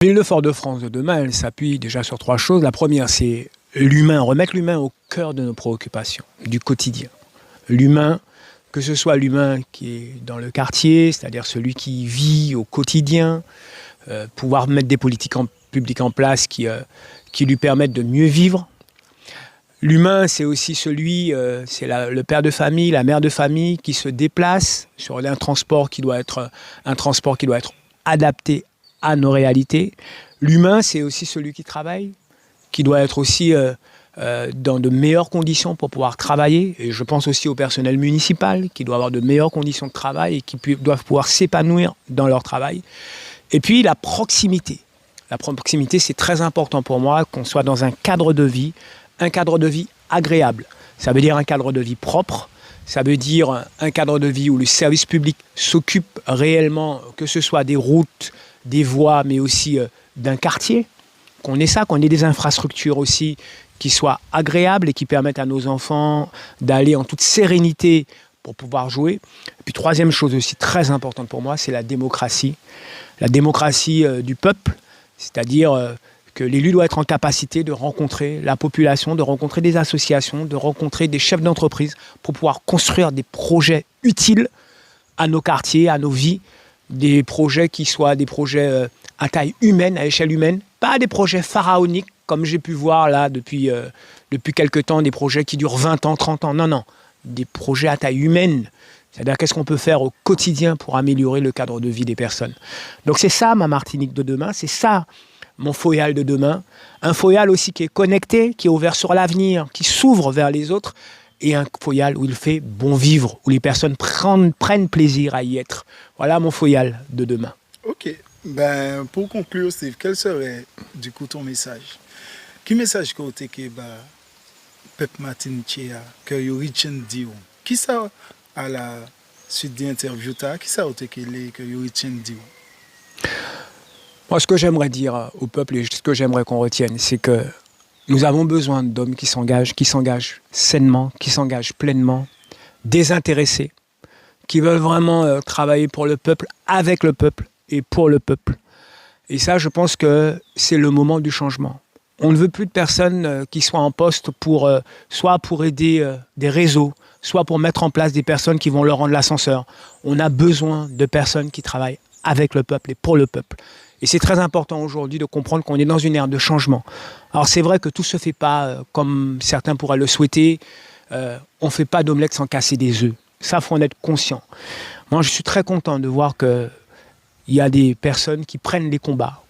L'île de Fort-de-France de demain, elle s'appuie déjà sur 3 choses. La première, c'est l'humain, remettre l'humain au cœur de nos préoccupations, du quotidien. L'humain, que ce soit l'humain qui est dans le quartier, c'est-à-dire celui qui vit au quotidien, pouvoir mettre des politiques publiques en place qui lui permettent de mieux vivre. L'humain, c'est aussi celui, c'est le père de famille, la mère de famille qui se déplace sur un transport qui doit être adapté à nos réalités. L'humain, c'est aussi celui qui travaille, qui doit être aussi dans de meilleures conditions pour pouvoir travailler. Et je pense aussi au personnel municipal qui doit avoir de meilleures conditions de travail et qui doivent pouvoir s'épanouir dans leur travail. Et puis la proximité. La proximité, c'est très important pour moi qu'on soit dans un cadre de vie agréable. Ça veut dire un cadre de vie propre, ça veut dire un cadre de vie où le service public s'occupe réellement, que ce soit des routes, des voies, mais aussi d'un quartier, qu'on ait des infrastructures aussi qui soient agréables et qui permettent à nos enfants d'aller en toute sérénité pour pouvoir jouer. Et puis troisième chose aussi très importante pour moi, c'est la démocratie du peuple, c'est-à-dire que l'élu doit être en capacité de rencontrer la population, de rencontrer des associations, de rencontrer des chefs d'entreprise pour pouvoir construire des projets utiles à nos quartiers, à nos vies, des projets qui soient des projets à taille humaine, à échelle humaine, pas des projets pharaoniques comme j'ai pu voir là depuis quelques temps, des projets qui durent 20 ans, 30 ans, non, des projets à taille humaine. C'est-à-dire qu'est-ce qu'on peut faire au quotidien pour améliorer le cadre de vie des personnes. Donc c'est ça ma Martinique de demain, c'est ça mon Foyal de demain, un Foyal aussi qui est connecté, qui est ouvert sur l'avenir, qui s'ouvre vers les autres, et un Foyal où il fait bon vivre, où les personnes prennent plaisir à y être. Voilà mon Foyal de demain. Ok, ben, pour conclure, Steve, quel serait du coup ton message? Quel message que tu as peuple martiniquais que tu as dit? Qui ça à la suite de l'interview, qui ça que tu as dit? Moi, ce que j'aimerais dire au peuple et ce que j'aimerais qu'on retienne, c'est que nous avons besoin d'hommes qui s'engagent sainement, qui s'engagent pleinement, désintéressés, qui veulent vraiment travailler pour le peuple, avec le peuple et pour le peuple. Et ça, je pense que c'est le moment du changement. On ne veut plus de personnes qui soient en poste soit pour aider des réseaux, soit pour mettre en place des personnes qui vont leur rendre l'ascenseur. On a besoin de personnes qui travaillent avec le peuple et pour le peuple. Et c'est très important aujourd'hui de comprendre qu'on est dans une ère de changement. Alors c'est vrai que tout ne se fait pas comme certains pourraient le souhaiter. On ne fait pas d'omelette sans casser des œufs. Ça, il faut en être conscient. Moi, je suis très content de voir qu'il y a des personnes qui prennent les combats,